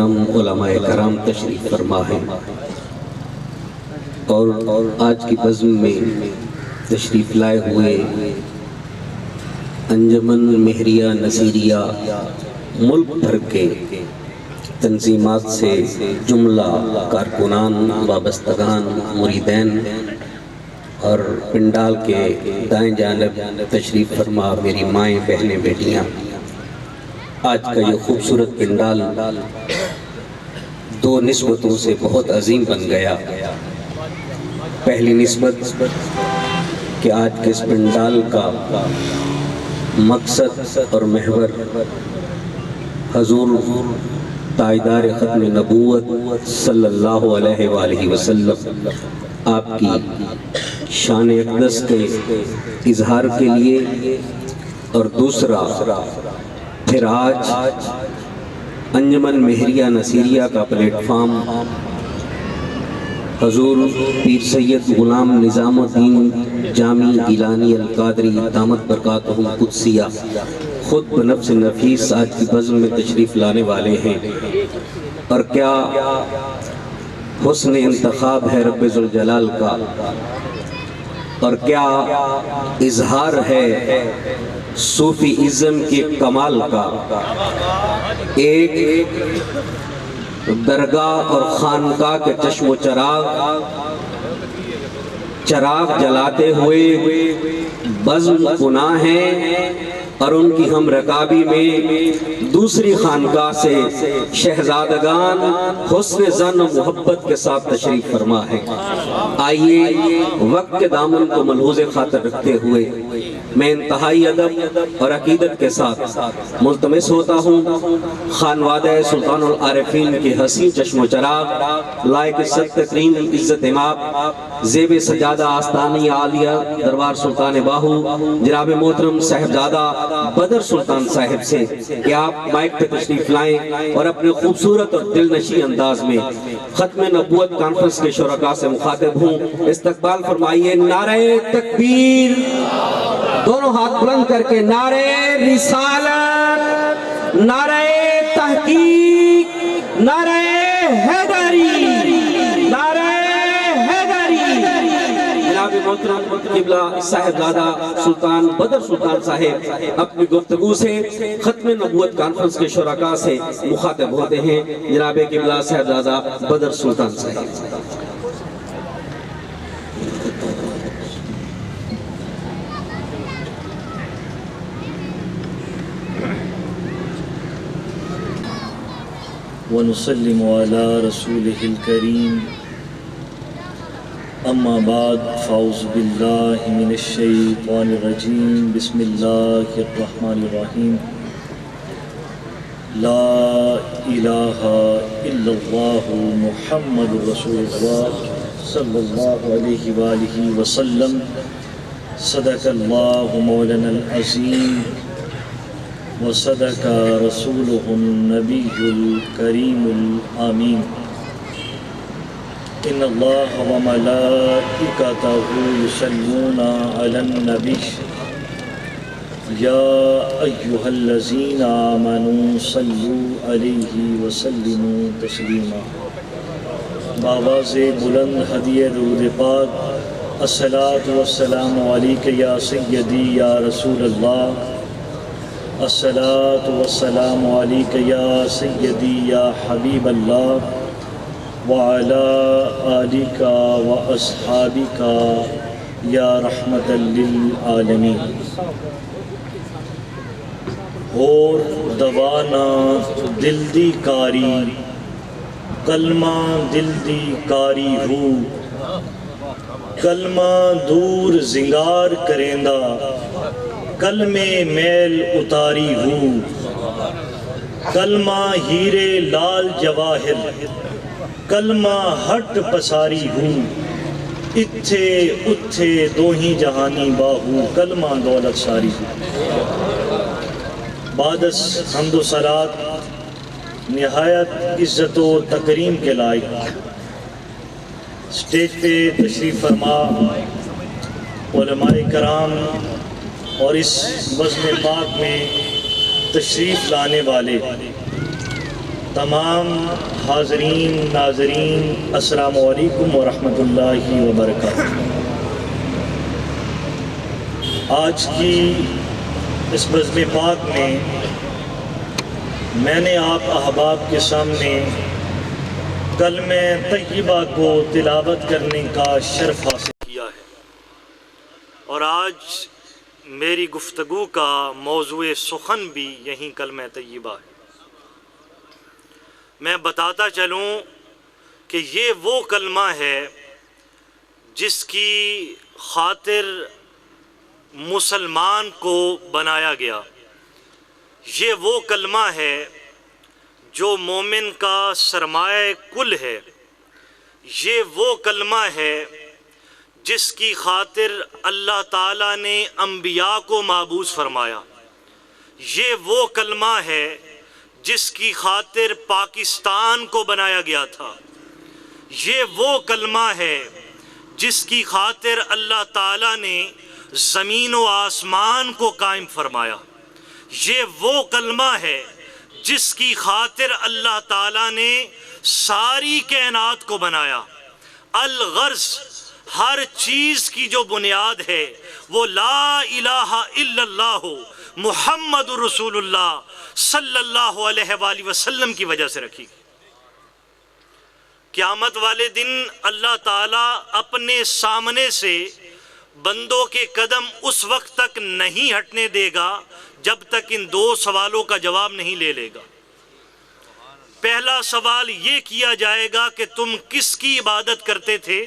محترم علماء کرام تشریف فرما ہے اور آج کی بزم میں تشریف لائے ہوئے انجمن مہریہ نصیریہ ملک بھر کے تنظیمات سے جملہ کارکنان، وابستگان، مریدین اور پنڈال کے دائیں جانب تشریف فرما میری مائیں، بہنیں، بیٹیاں، آج کا یہ خوبصورت پنڈال دو نسبتوں سے بہت عظیم بن گیا۔ پہلی نسبت کہ آج کے اس پنڈال کا مقصد اور محور حضور تاجدار ختم نبوت صلی اللہ علیہ وآلہ وسلم آپ کی شان اقدس کے اظہار کے لیے، اور دوسرا پھر آج انجمن مہریہ نصیریہ کا پلیٹ فارم حضور پیر سید غلام نظام الدین جامی گیلانی القادری دامت برکاتہ القدسیہ خود بنفس نفیس آج کی بزم میں تشریف لانے والے ہیں، اور کیا حسن انتخاب ہے رب ذوالجلال کا، اور کیا اظہار ہے صوفی ازم کے کمال کا۔ ایک درگاہ اور خانقاہ کے چشم و چراغ جلاتے ہوئے بزم گناہ ہیں، اور ان کی ہم رکابی میں دوسری خانقاہ سے شہزادگان حسن ظن و محبت کے ساتھ تشریف فرما ہے۔ آئیے وقت کے دامن کو ملحوظ خاطر رکھتے ہوئے میں انتہائی ادب اور عقیدت کے ساتھ ملتمس ہوتا ہوں خانوادہ سلطان العارفین کے حسین چشم و چراغ، لائق عزت تکریم عزت امام، زیب سجادہ آستانی عالیہ دربار سلطان باہو جناب محترم صاحبزادہ بدر سلطان صاحب سے کہ آپ مائک پہ تشریف لائیں اور اپنے خوبصورت اور دل نشیں انداز میں ختم نبوت کانفرنس کے شرکاء سے مخاطب ہوں۔ استقبال فرمائیے نعرہ تکبیر، دونوں ہاتھ بلند کر کے نعرہ رسالت، نعرہ تحقیق، نعرہ حیدری، نعرہ حیدری۔ جناب محترم قبلہ صاحبزادہ سلطان بدر سلطان صاحب اپنی گفتگو سے ختم نبوت کانفرنس کے شرکاء سے مخاطب ہوتے ہیں۔ جناب قبلہ صاحبزادہ بدر سلطان صاحب۔ ونسلم على رسوله الكريم اما بعد فاعوذ باللہ من الشیطان الرجیم بسم اللہ الرحمن الرحیم لا الہ الا اللہ محمد رسول اللہ صلی اللہ علیہ وآلہ وسلم صدق اللہ مولانا العظیم وصدق رسوله النبی الکریم الآمین ان اللہ وملائکتہ یصلون علی النبی یا ایہا الذین آمنوا صلوا علیہ وسلموا تسلیما۔ بآواز بلند ہدیہ درود پاک الصلاۃ والسلام علیک یا سیدی یا رسول اللہ، الصلاۃ والسلام علیک یا سیدی یا حبیب اللہ، وعلی آلک و اصحابک یا رحمت للعالمین۔ اور دوانا دل دی کاری کلمہ دل دی کاری ہو، کلمہ دور زنگار کریندہ کلمے میل اتاری ہو، کلمہ ہیرے لال جواہر کلمہ ہٹ پساری ہو، اتھے اتھے دو ہی جہانی باہو کلمہ دولت ساری ہو۔ بعدس حمد و صلات نہایت عزت و تکریم کے لائق اسٹیج پہ تشریف فرما علماء کرام اور اس بزم پاک میں تشریف لانے والے تمام حاضرین ناظرین السلام علیکم ورحمۃ اللہ وبرکاتہ۔ آج کی اس بزم پاک میں نے آپ احباب کے سامنے کلمہ طیبہ کو تلاوت کرنے کا شرف حاصل کیا ہے، اور آج میری گفتگو کا موضوع سخن بھی یہی کلمہ طیبہ ہے۔ میں بتاتا چلوں کہ یہ وہ کلمہ ہے جس کی خاطر مسلمان کو بنایا گیا، یہ وہ کلمہ ہے جو مومن کا سرمایہ کل ہے، یہ وہ کلمہ ہے جس کی خاطر اللہ تعالیٰ نے انبیاء کو معبوس فرمایا، یہ وہ کلمہ ہے جس کی خاطر پاکستان کو بنایا گیا تھا، یہ وہ کلمہ ہے جس کی خاطر اللہ تعالیٰ نے زمین و آسمان کو قائم فرمایا، یہ وہ کلمہ ہے جس کی خاطر اللہ تعالیٰ نے ساری کائنات کو بنایا۔ الغرض ہر چیز کی جو بنیاد ہے وہ لا الہ الا اللہ محمد رسول اللہ صلی اللہ علیہ وآلہ وسلم کی وجہ سے رکھی۔ قیامت والے دن اللہ تعالیٰ اپنے سامنے سے بندوں کے قدم اس وقت تک نہیں ہٹنے دے گا جب تک ان دو سوالوں کا جواب نہیں لے لے گا۔ پہلا سوال یہ کیا جائے گا کہ تم کس کی عبادت کرتے تھے،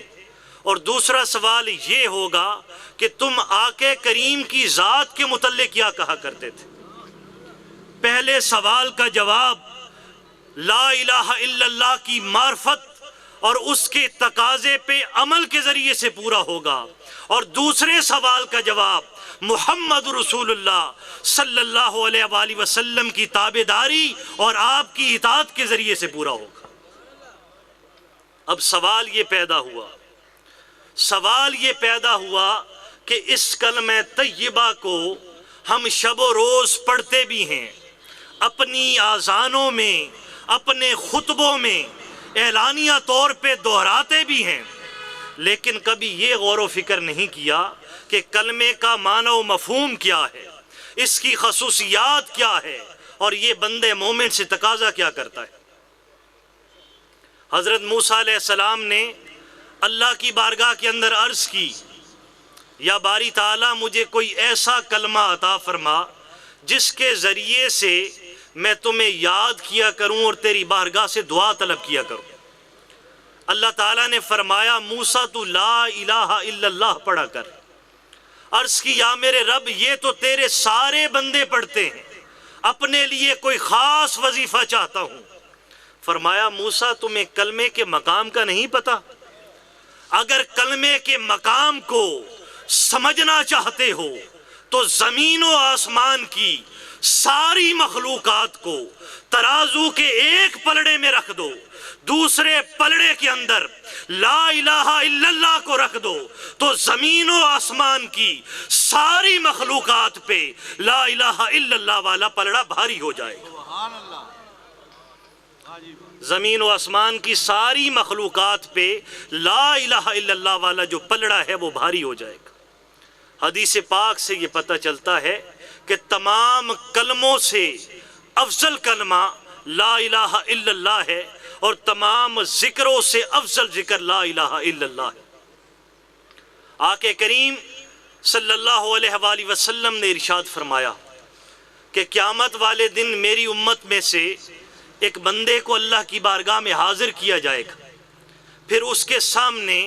اور دوسرا سوال یہ ہوگا کہ تم آقا کریم کی ذات کے متعلق کیا کہا کرتے تھے۔ پہلے سوال کا جواب لا الہ الا اللہ کی معرفت اور اس کے تقاضے پہ عمل کے ذریعے سے پورا ہوگا، اور دوسرے سوال کا جواب محمد رسول اللہ صلی اللہ علیہ وآلہ وسلم کی تابعداری اور آپ کی اطاعت کے ذریعے سے پورا ہوگا۔ اب سوال یہ پیدا ہوا کہ اس کلمہ طیبہ کو ہم شب و روز پڑھتے بھی ہیں، اپنی آذانوں میں، اپنے خطبوں میں اعلانیہ طور پہ دہراتے بھی ہیں، لیکن کبھی یہ غور و فکر نہیں کیا کہ کلمے کا معنی و مفہوم کیا ہے، اس کی خصوصیات کیا ہے، اور یہ بندے مومن سے تقاضا کیا کرتا ہے۔ حضرت موسیٰ علیہ السلام نے اللہ کی بارگاہ کے اندر عرض کی، یا باری تعالیٰ مجھے کوئی ایسا کلمہ عطا فرما جس کے ذریعے سے میں تمہیں یاد کیا کروں اور تیری بارگاہ سے دعا طلب کیا کروں۔ اللہ تعالیٰ نے فرمایا موسیٰ تو لا الہ الا اللہ پڑھا کر۔ عرض کی یا میرے رب یہ تو تیرے سارے بندے پڑھتے ہیں، اپنے لیے کوئی خاص وظیفہ چاہتا ہوں۔ فرمایا موسیٰ تمہیں کلمے کے مقام کا نہیں پتہ؟ اگر کلمے کے مقام کو سمجھنا چاہتے ہو تو زمین و آسمان کی ساری مخلوقات کو ترازو کے ایک پلڑے میں رکھ دو، دوسرے پلڑے کے اندر لا الہ الا اللہ کو رکھ دو، تو زمین و آسمان کی ساری مخلوقات پہ لا الہ الا اللہ والا پلڑا بھاری ہو جائے گا۔ زمین و آسمان کی ساری مخلوقات پہ لا الہ الا اللہ والا جو پلڑا ہے وہ بھاری ہو جائے گا۔ حدیث پاک سے یہ پتہ چلتا ہے کہ تمام کلموں سے افضل کلمہ لا الہ الا اللہ ہے، اور تمام ذکروں سے افضل ذکر لا الہ الا اللہ ہے۔ آقا کریم صلی اللہ علیہ وآلہ وسلم نے ارشاد فرمایا کہ قیامت والے دن میری امت میں سے ایک بندے کو اللہ کی بارگاہ میں حاضر کیا جائے گا، پھر اس کے سامنے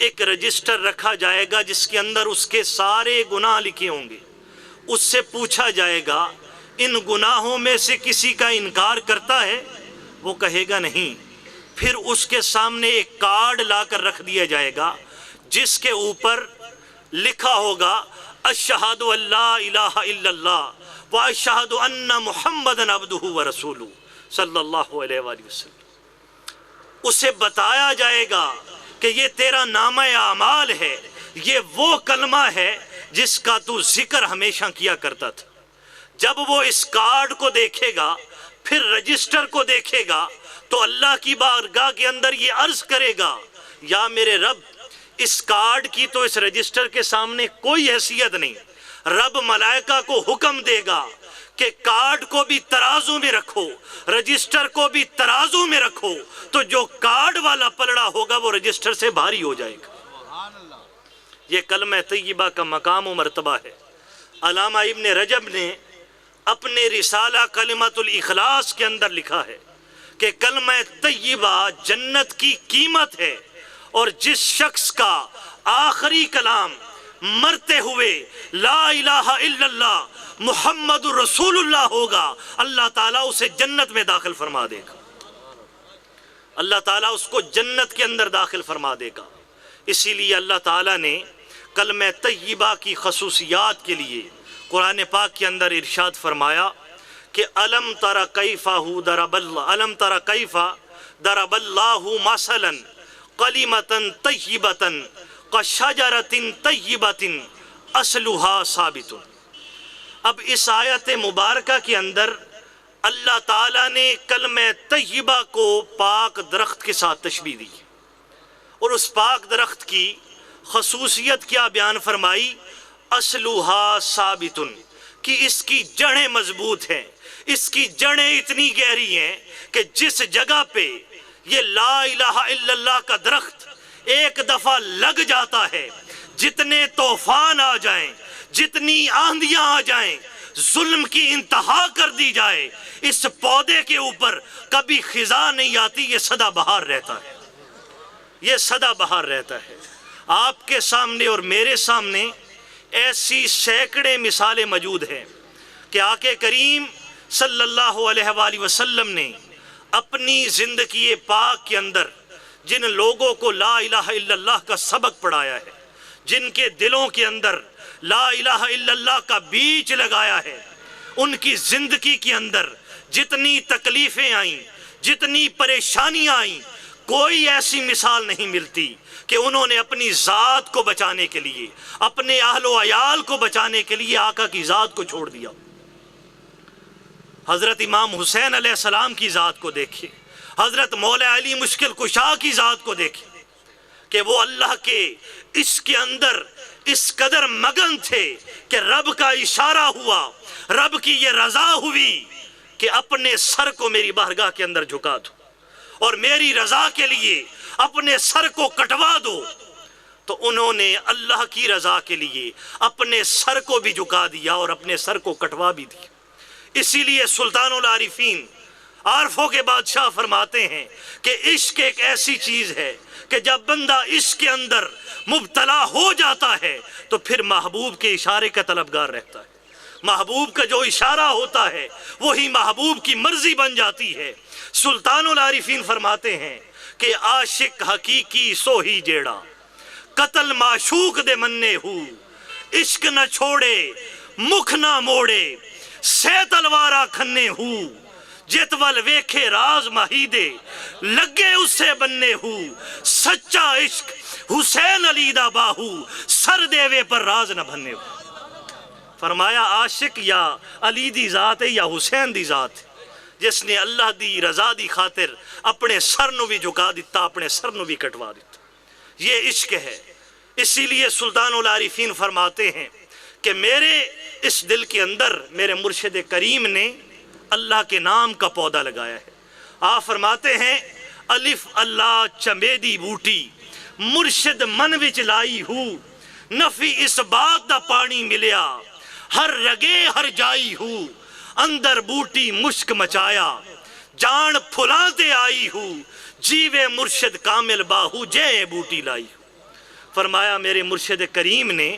ایک رجسٹر رکھا جائے گا جس کے اندر اس کے سارے گناہ لکھے ہوں گے۔ اس سے پوچھا جائے گا ان گناہوں میں سے کسی کا انکار کرتا ہے؟ وہ کہے گا نہیں۔ پھر اس کے سامنے ایک کارڈ لا کر رکھ دیا جائے گا جس کے اوپر لکھا ہوگا اشہد ان لا الہ الا اللہ و اشہد ان محمدًا عبدہ و رسولہ صلی اللہ علیہ وآلہ وسلم۔ اسے بتایا جائے گا کہ یہ تیرا نامہ اعمال ہے، یہ وہ کلمہ ہے جس کا تو ذکر ہمیشہ کیا کرتا تھا۔ جب وہ اس کارڈ کو دیکھے گا پھر رجسٹر کو دیکھے گا تو اللہ کی بارگاہ کے اندر یہ عرض کرے گا، یا میرے رب اس کارڈ کی تو اس رجسٹر کے سامنے کوئی حیثیت نہیں۔ رب ملائکہ کو حکم دے گا کہ کارڈ کو بھی ترازو میں رکھو، رجسٹر کو بھی ترازو میں رکھو، تو جو کارڈ والا پلڑا ہوگا وہ رجسٹر سے بھاری ہو جائے گا۔ یہ کلمہ طیبہ کا مقام و مرتبہ ہے۔ علامہ ابن رجب نے اپنے رسالہ کلمۃ الاخلاص کے اندر لکھا ہے کہ کلمہ طیبہ جنت کی قیمت ہے، اور جس شخص کا آخری کلام مرتے ہوئے لا الہ الا اللہ محمد رسول اللہ ہوگا، اللہ تعالیٰ اسے جنت میں داخل فرما دے گا، اللہ تعالیٰ اس کو جنت کے اندر داخل فرما دے گا۔ اسی لیے اللہ تعالیٰ نے کلمہ طیبہ کی خصوصیات کے لیے قرآن پاک کے اندر ارشاد فرمایا کہ الم تر کیف ضرب اللہ مثلا کلمۃ طیبۃ کشجرۃ طیبۃ اصلها ثابت۔ اب اس آیت مبارکہ کے اندر اللہ تعالیٰ نے کلمہ طیبہ کو پاک درخت کے ساتھ تشبیہ دی، اور اس پاک درخت کی خصوصیت کیا بیان فرمائی؟ اصلها ثابت، کہ اس کی جڑیں مضبوط ہیں، اس کی جڑیں اتنی گہری ہیں کہ جس جگہ پہ یہ لا الہ الا اللہ کا درخت ایک دفعہ لگ جاتا ہے، جتنے طوفان آ جائیں، جتنی آندیاں آ جائیں، ظلم کی انتہا کر دی جائے، اس پودے کے اوپر کبھی خزاں نہیں آتی، یہ سدا بہار رہتا ہے، یہ سدا بہار رہتا ہے۔ آپ کے سامنے اور میرے سامنے ایسی سینکڑے مثالیں موجود ہیں کہ آقا کریم صلی اللہ علیہ وآلہ وسلم نے اپنی زندگی پاک کے اندر جن لوگوں کو لا الہ الا اللہ کا سبق پڑھایا ہے، جن کے دلوں کے اندر لا الہ الا اللہ کا بیج لگایا ہے، ان کی زندگی کے اندر جتنی تکلیفیں آئیں، جتنی پریشانیاں آئیں، کوئی ایسی مثال نہیں ملتی کہ انہوں نے اپنی ذات کو بچانے کے لیے، اپنے اہل و عیال کو بچانے کے لیے آقا کی ذات کو چھوڑ دیا۔ حضرت امام حسین علیہ السلام کی ذات کو دیکھیں، حضرت مولا علی مشکل کشا کی ذات کو دیکھیں کہ وہ اللہ کے اس کے اندر اس قدر مگن تھے کہ رب کا اشارہ ہوا، رب کی یہ رضا ہوئی کہ اپنے سر کو میری بارگاہ کے اندر جھکا دو اور میری رضا کے لیے اپنے سر کو کٹوا دو، تو انہوں نے اللہ کی رضا کے لیے اپنے سر کو بھی جھکا دیا اور اپنے سر کو کٹوا بھی دیا۔ اسی لیے سلطان العارفین، عارفوں کے بادشاہ فرماتے ہیں کہ عشق ایک ایسی چیز ہے کہ جب بندہ عشق کے اندر مبتلا ہو جاتا ہے تو پھر محبوب کے اشارے کا طلبگار رہتا ہے، محبوب کا جو اشارہ ہوتا ہے وہی محبوب کی مرضی بن جاتی ہے۔ سلطان العارفین فرماتے ہیں کہ عاشق حقیقی سو ہی جیڑا قتل معشوق دے مننے ہو، عشق نہ چھوڑے مکھ نہ موڑے سے تلوارا کھنے ہو، جتول ویکھے راز ماہی دے لگے اسے بننے ہو، سچا عشق حسین علی دا باہو سر دیوے پر راز نہ بننے ہو۔ فرمایا عاشق یا علی دی ذات ہے یا حسین دی ذات ہے جس نے اللہ دی رضا دی خاطر اپنے سر نو بھی جھکا دیتا، اپنے سر نو بھی کٹوا دیتا، یہ عشق ہے۔ اسی لیے سلطان العارفین فرماتے ہیں کہ میرے اس دل کے اندر میرے مرشد کریم نے اللہ کے نام کا پودا لگایا ہے۔ آپ فرماتے ہیں الف اللہ چمیدی بوٹی مرشد من وچ لائی ہو، نفی اس بات دا پانی ملیا ہر رگے ہر جائی ہو، اندر بوٹی مشک مچایا جان پھلاں تے آئی ہو، جیوے مرشد کامل باہو جے بوٹی لائی ہو۔ فرمایا میرے مرشد کریم نے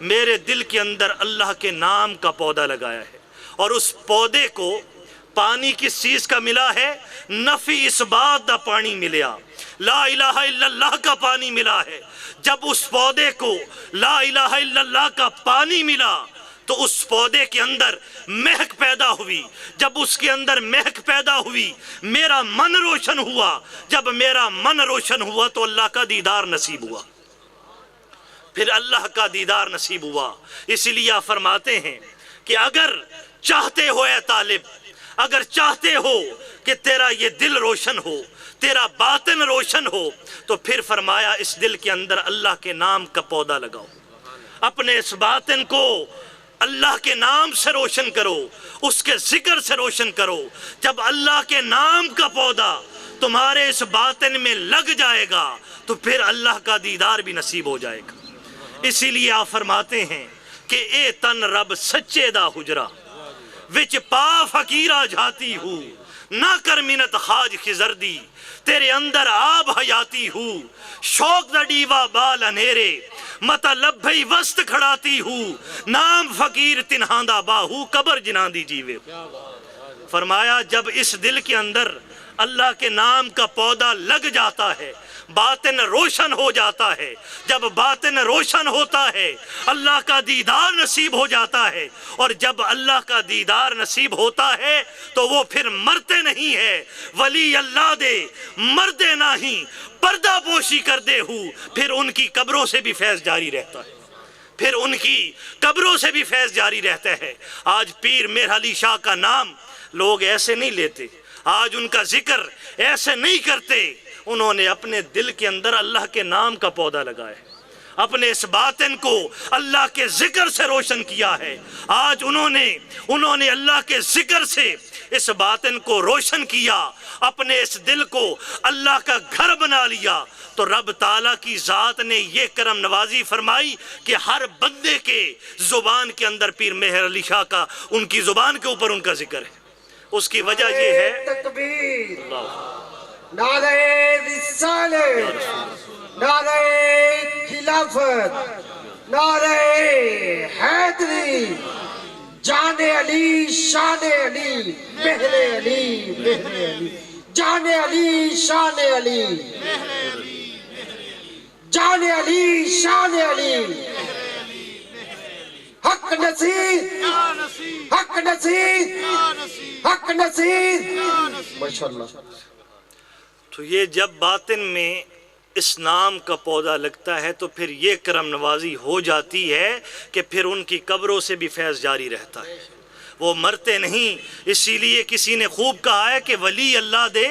میرے دل کے اندر اللہ کے نام کا پودا لگایا ہے، اور اس پودے کو پانی کس چیز کا ملا ہے؟ نفی اس بات دا پانی ملیا، لا الہ الا اللہ کا پانی ملا ہے۔ جب اس پودے کو لا الہ الا اللہ کا پانی ملا تو اس پودے کے اندر مہک پیدا ہوئی، جب اس کے اندر مہک پیدا ہوئی میرا من روشن ہوا، جب میرا من روشن ہوا تو اللہ کا دیدار نصیب ہوا، پھر اللہ کا دیدار نصیب ہوا۔ اسی لیے آپ فرماتے ہیں کہ اگر چاہتے ہو اے طالب، اگر چاہتے ہو کہ تیرا یہ دل روشن ہو، تیرا باطن روشن ہو، تو پھر فرمایا اس دل کے اندر اللہ کے نام کا پودا لگاؤ، اپنے اس باطن کو اللہ کے نام سے روشن کرو، اس کے ذکر سے روشن کرو۔ جب اللہ کے نام کا پودا تمہارے اس باطن میں لگ جائے گا تو پھر اللہ کا دیدار بھی نصیب ہو جائے گا۔ اسی لیے آپ فرماتے ہیں کہ اے تن رب سچے دا حجرہ وچ پا فقیرہ جھاتی ہوں، نہ کر منت خاج خزردی تیرے اندر آب حیاتی ہوں، شوق دا ڈیوا بال انیرے متا لبھئی وسط کھڑاتی ہوں، نام فقیر تنہاندہ باہو قبر جناندی جیوے۔ فرمایا جب اس دل کے اندر اللہ کے نام کا پودا لگ جاتا ہے، باطن روشن ہو جاتا ہے، جب باطن روشن ہوتا ہے اللہ کا دیدار نصیب ہو جاتا ہے، اور جب اللہ کا دیدار نصیب ہوتا ہے تو وہ پھر مرتے نہیں ہے۔ ولی اللہ دے مردے نہیں پردہ پوشی کر دے ہوں، پھر ان کی قبروں سے بھی فیض جاری رہتا ہے، پھر ان کی قبروں سے بھی فیض جاری رہتا ہے۔ آج پیر مہر علی شاہ کا نام لوگ ایسے نہیں لیتے، آج ان کا ذکر ایسے نہیں کرتے، انہوں نے اپنے دل کے اندر اللہ کے نام کا پودا لگایا ہے، اپنے اس باطن کو اللہ کے ذکر سے روشن کیا ہے۔ آج انہوں نے اللہ کے ذکر سے اس باطن کو روشن کیا، اپنے اس دل کو اللہ کا گھر بنا لیا، تو رب تعالیٰ کی ذات نے یہ کرم نوازی فرمائی کہ ہر بندے کے زبان کے اندر پیر مہر علی شاہ کا، ان کی زبان کے اوپر ان کا ذکر ہے۔ اس کی وجہ یہ ہے تکبیر، اللہ نعرہ رسالت، نعرہ خلافت، نعرہ حیدری، جان علی، شان علی، مہر علی، مہر علی، جان علی، شان علی، جان علی، شان علی، حق نصیر، حق نصیر، حق نصیر، ماشاءاللہ۔ تو یہ جب باطن میں اس نام کا پودا لگتا ہے تو پھر یہ کرم نوازی ہو جاتی ہے کہ پھر ان کی قبروں سے بھی فیض جاری رہتا ہے، وہ مرتے نہیں۔ اسی لیے کسی نے خوب کہا ہے کہ ولی اللہ دے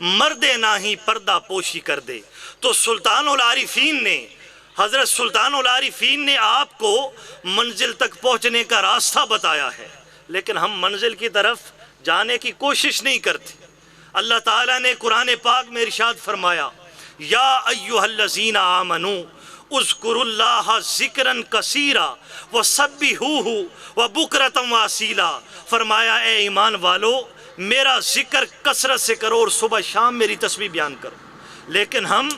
مردے ناہی پردہ پوشی کر دے۔ تو سلطان العارفین نے، حضرت سلطان العارفین نے آپ کو منزل تک پہنچنے کا راستہ بتایا ہے، لیکن ہم منزل کی طرف جانے کی کوشش نہیں کرتے۔ اللہ تعالیٰ نے قرآن پاک میں ارشاد فرمایا، یا ایہا الذین آمنوا اذکروا اللہ ذکرا کثیرا وسبحوہ وبکرۃ واصیلا۔ فرمایا اے ایمان والو، میرا ذکر کثرت سے کرو اور صبح شام میری تسبیح بیان کرو۔ لیکن ہم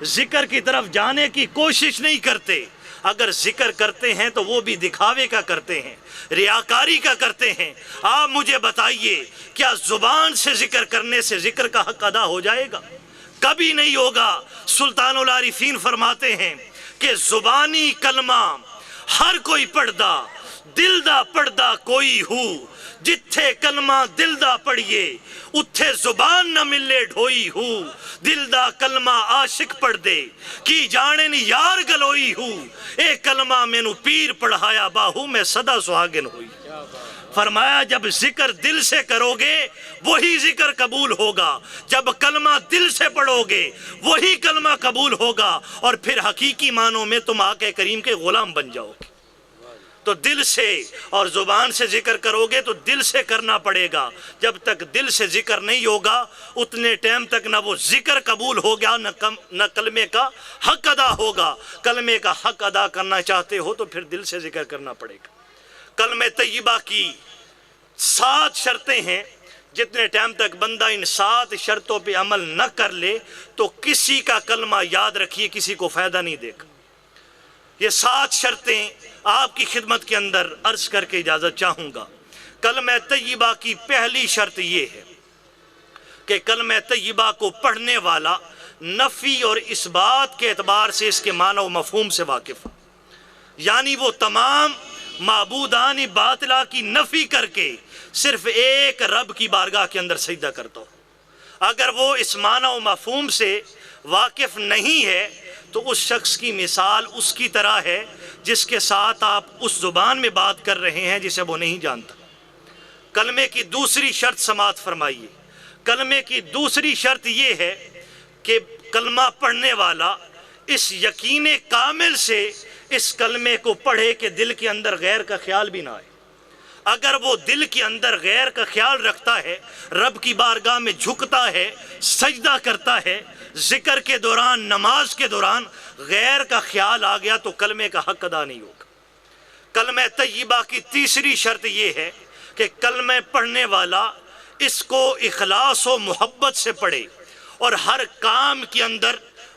ذکر کی طرف جانے کی کوشش نہیں کرتے۔ اگر ذکر کرتے ہیں تو وہ بھی دکھاوے کا کرتے ہیں، ریاکاری کا کرتے ہیں۔ آپ مجھے بتائیے، کیا زبان سے ذکر کرنے سے ذکر کا حق ادا ہو جائے گا؟ کبھی نہیں ہوگا۔ سلطان العارفین فرماتے ہیں کہ زبانی کلمہ ہر کوئی پڑھدا، دل دا پڑھدا کوئی ہو، جتھے کلمہ دل دا پڑھیے اتھے زبان نہ ملے ڈھوئی ہو، دل دا کلمہ عاشق پڑھ دے کی جانن یار گلوئی ہو، اے کلمہ میں نو پیر پڑھایا باہو میں صدا سہاگن ہوئی۔ فرمایا جب ذکر دل سے کرو گے وہی ذکر قبول ہوگا، جب کلمہ دل سے پڑھو گے وہی کلمہ قبول ہوگا، اور پھر حقیقی معنوں میں تم آقا کریم کے غلام بن جاؤ گے۔ تو دل سے اور زبان سے ذکر کرو گے تو دل سے کرنا پڑے گا۔ جب تک دل سے ذکر نہیں ہوگا اتنے ٹائم تک نہ وہ ذکر قبول ہوگا نہ کلمے کا حق ادا ہوگا۔ کلمے کا حق ادا کرنا چاہتے ہو تو پھر دل سے ذکر کرنا پڑے گا۔ کلمہ طیبہ کی 7 شرطیں ہیں، جتنے ٹائم تک بندہ ان 7 شرطوں پہ عمل نہ کر لے تو کسی کا کلمہ یاد رکھیے کسی کو فائدہ نہیں دے گا۔ یہ 7 شرطیں آپ کی خدمت کے اندر عرض کر کے اجازت چاہوں گا۔ کلمہ طیبہ کی پہلی شرط یہ ہے کہ کلمہ طیبہ کو پڑھنے والا نفی اور اس بات کے اعتبار سے اس کے معنی و مفہوم سے واقف، یعنی وہ تمام معبودان باطلہ کی نفی کر کے صرف ایک رب کی بارگاہ کے اندر سجدہ کرتا ہو۔ اگر وہ اس معنی و مفہوم سے واقف نہیں ہے تو اس شخص کی مثال اس کی طرح ہے جس کے ساتھ آپ اس زبان میں بات کر رہے ہیں جسے وہ نہیں جانتا۔ کلمے کی دوسری شرط سماعت فرمائیے. کلمے کی دوسری شرط یہ ہے کہ کلمہ پڑھنے والا اس یقین کامل سے اس کلمے کو پڑھے کہ دل کے اندر غیر کا خیال بھی نہ آئے. اگر وہ دل کے اندر غیر کا خیال رکھتا ہے، رب کی بارگاہ میں جھکتا ہے، سجدہ کرتا ہے، ذکر کے دوران، نماز کے دوران غیر کا خیال آ گیا تو کلمے کا حق ادا نہیں ہوگا. کلمہ طیبہ کی تیسری شرط یہ ہے کہ کلمہ پڑھنے والا اس کو اخلاص و محبت سے پڑھے اور ہر کام کے اندر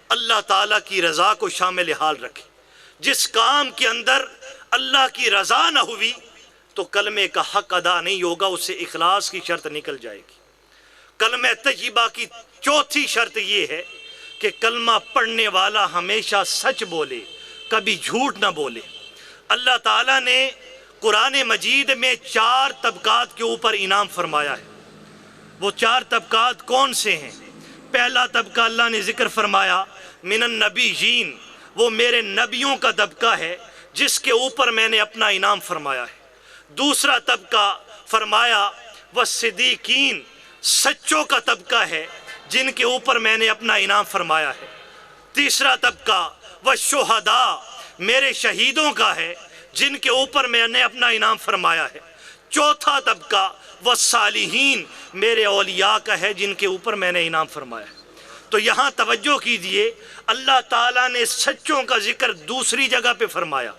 اللہ تعالیٰ کی رضا کو شامل حال رکھے. جس کام کے اندر اللہ کی رضا نہ ہوئی تو کلمے کا حق ادا نہیں ہوگا، اس سے اخلاص کی شرط نکل جائے گی. کلمہ طیبہ کی چوتھی شرط یہ ہے کہ کلمہ پڑھنے والا ہمیشہ سچ بولے، کبھی جھوٹ نہ بولے. اللہ تعالیٰ نے قرآن مجید میں 4 طبقات کے اوپر انعام فرمایا ہے. وہ 4 طبقات کون سے ہیں؟ پہلا طبقہ اللہ نے ذکر فرمایا من النبیین، وہ میرے نبیوں کا طبقہ ہے جس کے اوپر میں نے اپنا انعام فرمایا ہے. دوسرا طبقہ فرمایا والصدیقین، سچوں کا طبقہ ہے جن کے اوپر میں نے اپنا انعام فرمایا ہے. تیسرا طبقہ والشہداء، میرے شہیدوں کا ہے جن کے اوپر میں نے اپنا انعام فرمایا ہے. چوتھا طبقہ والصالحین، میرے اولیاء کا ہے جن کے اوپر میں نے انعام فرمایا ہے. تو یہاں توجہ کیجئے، اللہ تعالیٰ نے سچوں کا ذکر دوسری جگہ پہ فرمایا.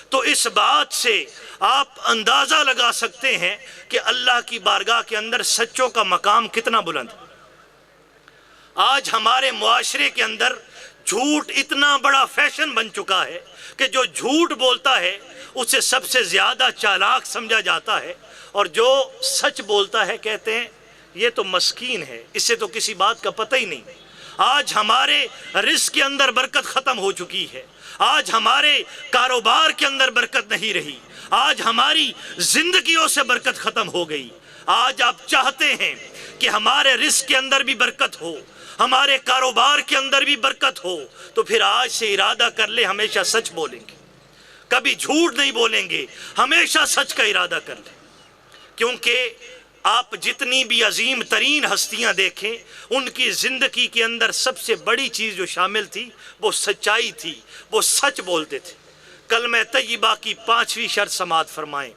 تو اس بات سے آپ اندازہ لگا سکتے ہیں کہ اللہ کی بارگاہ کے اندر سچوں کا مقام کتنا بلند ہے. آج ہمارے معاشرے کے اندر جھوٹ اتنا بڑا فیشن بن چکا ہے کہ جو جھوٹ بولتا ہے اسے سب سے زیادہ چالاک سمجھا جاتا ہے، اور جو سچ بولتا ہے کہتے ہیں یہ تو مسکین ہے، اس سے تو کسی بات کا پتہ ہی نہیں. آج ہمارے رزق کے اندر برکت ختم ہو چکی ہے، آج ہمارے کاروبار کے اندر برکت نہیں رہی، آج ہماری زندگیوں سے برکت ختم ہو گئی. آج آپ چاہتے ہیں کہ ہمارے رزق کے اندر بھی برکت ہو، ہمارے کاروبار کے اندر بھی برکت ہو، تو پھر آج سے ارادہ کر لیں ہمیشہ سچ بولیں گے، کبھی جھوٹ نہیں بولیں گے، ہمیشہ سچ کا ارادہ کر لیں. کیونکہ آپ جتنی بھی عظیم ترین ہستیاں دیکھیں، ان کی زندگی کے اندر سب سے بڑی چیز جو شامل تھی وہ سچائی تھی، وہ سچ بولتے تھے. کلمہ طیبہ کی 5ویں شرط سماعت فرمائیں.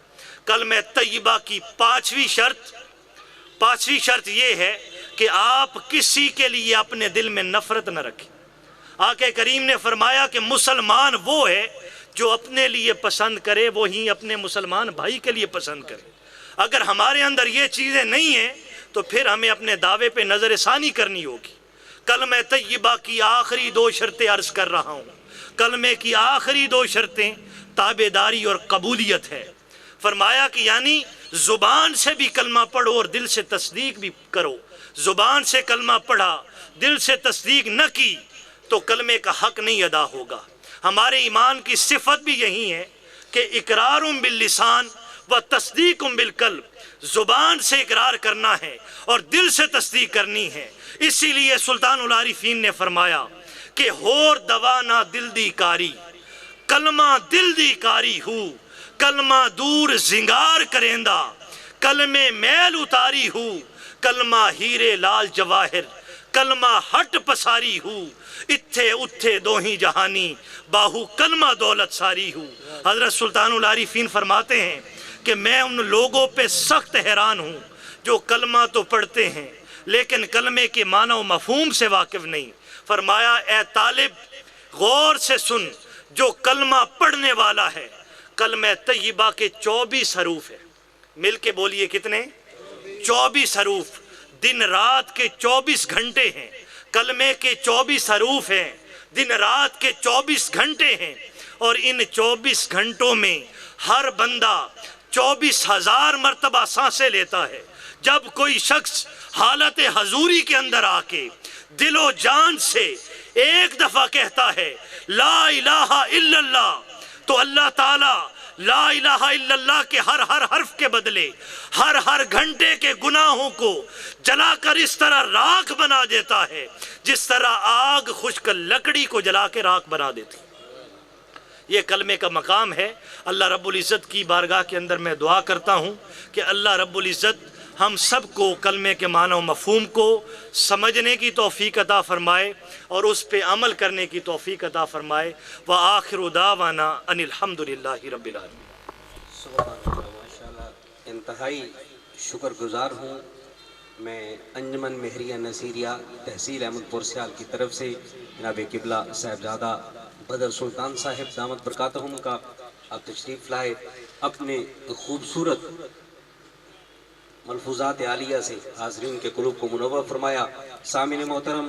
کلمہ طیبہ کی 5ویں شرط یہ ہے کہ آپ کسی کے لیے اپنے دل میں نفرت نہ رکھیں. آقا کریم نے فرمایا کہ مسلمان وہ ہے جو اپنے لیے پسند کرے وہی اپنے مسلمان بھائی کے لیے پسند کرے. اگر ہمارے اندر یہ چیزیں نہیں ہیں تو پھر ہمیں اپنے دعوے پہ نظر ثانی کرنی ہوگی. کلمہ طیبہ کی آخری 2 شرطیں عرض کر رہا ہوں. کلمے کی آخری 2 شرطیں تابعداری اور قبولیت ہے. فرمایا کہ یعنی زبان سے بھی کلمہ پڑھو اور دل سے تصدیق بھی کرو. زبان سے کلمہ پڑھا، دل سے تصدیق نہ کی تو کلمے کا حق نہیں ادا ہوگا. ہمارے ایمان کی صفت بھی یہی ہے کہ اقرار باللسان و تصدیق بالقلب، زبان سے اقرار کرنا ہے اور دل سے تصدیق کرنی ہے. اسی لیے سلطان العارفین نے فرمایا کہ ہور دوا نہ دل دی کاری، کلمہ دل دی کاری ہو، کلمہ دور زنگار کریندہ، کلمے میل اتاری ہو، کلمہ ہیرے لال جواہر، کلمہ ہٹ پساری ہو، اتھے اتھے دوہی جہانی، باہو کلمہ دولت ساری ہو. حضرت سلطان العارفین فرماتے ہیں کہ میں ان لوگوں پہ سخت حیران ہوں جو کلمہ تو پڑھتے ہیں لیکن کلمے کے معنی و مفہوم سے واقف نہیں. فرمایا اے طالب غور سے سن، جو کلمہ پڑھنے والا ہے، کلمہ طیبہ کے 24 حروف ہیں. مل کے بولیے کتنے؟ 24 حروف. دن رات کے 24 گھنٹے ہیں، کلمے کے 24 حروف ہیں، دن رات کے 24 گھنٹے ہیں. اور ان 24 گھنٹوں میں ہر بندہ 24,000 مرتبہ سانسیں لیتا ہے. جب کوئی شخص حالت حضوری کے اندر آ کے دل و جان سے ایک دفعہ کہتا ہے لا الہ الا اللہ، تو اللہ تعالی لا الہ الا اللہ کے ہر حرف کے بدلے ہر گھنٹے کے گناہوں کو جلا کر اس طرح راکھ بنا دیتا ہے جس طرح آگ خشک لکڑی کو جلا کے راکھ بنا دیتی. یہ کلمے کا مقام ہے۔ اللہ رب العزت کی بارگاہ کے اندر میں دعا کرتا ہوں کہ اللہ رب العزت ہم سب کو کلمے کے معنی و مفہوم کو سمجھنے کی توفیق عطا فرمائے اور اس پہ عمل کرنے کی توفیق عطا فرمائے۔ وآخر دعوانا ان الحمدللہ رب العالمین۔ سبحان اللہ، ماشاءاللہ، انتہائی شکر گزار ہوں میں انجمن مہریہ نصیریہ تحصیل احمد پور سیال کی طرف سے جناب قبلہ صاحبزادہ بدر سلطان صاحب دامت برکاتہم کا آپ تشریف لائے، اپنے خوبصورت ملفوظات عالیہ سے حاضرین کے قلوب کو منور فرمایا۔ سامعین محترم،